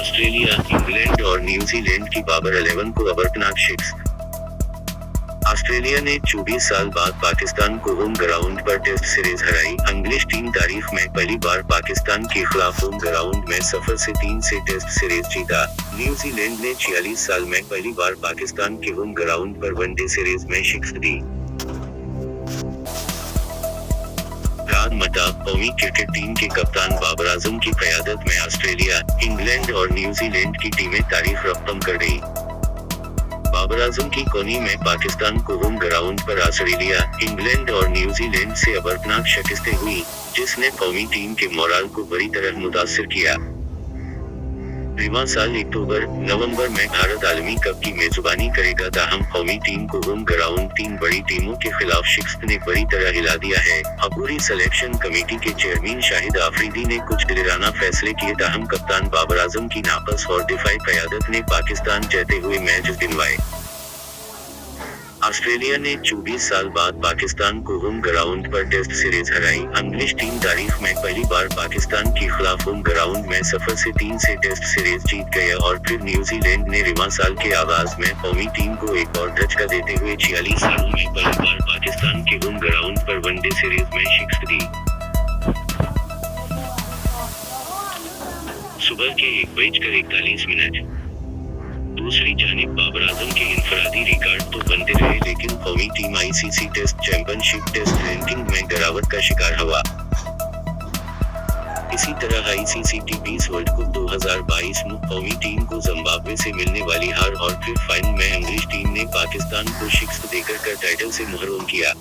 Australia, England और New Zealand की बाबर 11 को अबरनाक शिकस्त। ऑस्ट्रेलिया ने 24 साल बाद पाकिस्तान को होम ग्राउंड पर टेस्ट सीरीज हराई। इंग्लिश टीम तारीख में पहली बार पाकिस्तान के खिलाफ होम ग्राउंड में सफर से 3 से टेस्ट सीरीज जीता। न्यूजीलैंड ने 46 साल में पहली बार पाकिस्तान के होम ग्राउंड पर वनडे सीरीज में शिकस्त दी। राद मता कौमी क्रिकेट टीम के कप्तान बाबर आजम की क़यादत में ऑस्ट्रेलिया, इंग्लैंड और न्यूजीलैंड की टीमें तारीख रकम कर गई। बाबर आजम की कौनी में पाकिस्तान को होम ग्राउंड पर ऑस्ट्रेलिया, इंग्लैंड और न्यूजीलैंड से अबरनाक शिकस्तें हुई, जिसने कौमी टीम के मोराल को बुरी तरह मुतासिर किया। रवां साल अक्टूबर नवंबर में भारत आलमी कप की मेजबानी करेगा, ताहम कौमी टीम को होम ग्राउंड 3 बड़ी टीमों के खिलाफ शिकस्त ने बुरी तरह हिला दिया है। अबूरी सिलेक्शन कमेटी के चेयरमैन शाहिद आफरीदी ने कुछ दिलेराना फैसले किए, ताहम कप्तान बाबर आजम की नाकस और दिफाई क़यादत ने पाकिस्तान जीते हुए मैच दिलवाए। ऑस्ट्रेलिया ने 24 साल बाद पाकिस्तान को होम ग्राउंड पर टेस्ट सीरीज हराई। इंग्लिश टीम तारीख में पहली बार पाकिस्तान के खिलाफ होम ग्राउंड में सफर से 3 से टेस्ट सीरीज जीत गया और फिर न्यूजीलैंड ने रवां साल के आगाज में कौमी टीम को एक और धचका देते हुए 46 सालों में पहली बार पाकिस्तान के होम ग्राउंड पर वनडे सीरीज में शिकस्त दी। सुबह के 1:41 दूसरी जानिब बाबर आजम के इनफरादी रिकॉर्ड तो बनते रहे, लेकिन कौमी team ICC test championship test ranking में गिरावट का शिकार हुआ। इसी तरह आईसीसी टी20 वर्ल्ड कप 2022 में कौमी टीम को जिम्बाब्वे से मिलने वाली हार और फिर फाइनल में इंग्लिश टीम ने पाकिस्तान को शिकस्त देकर टाइटल से महरूम किया।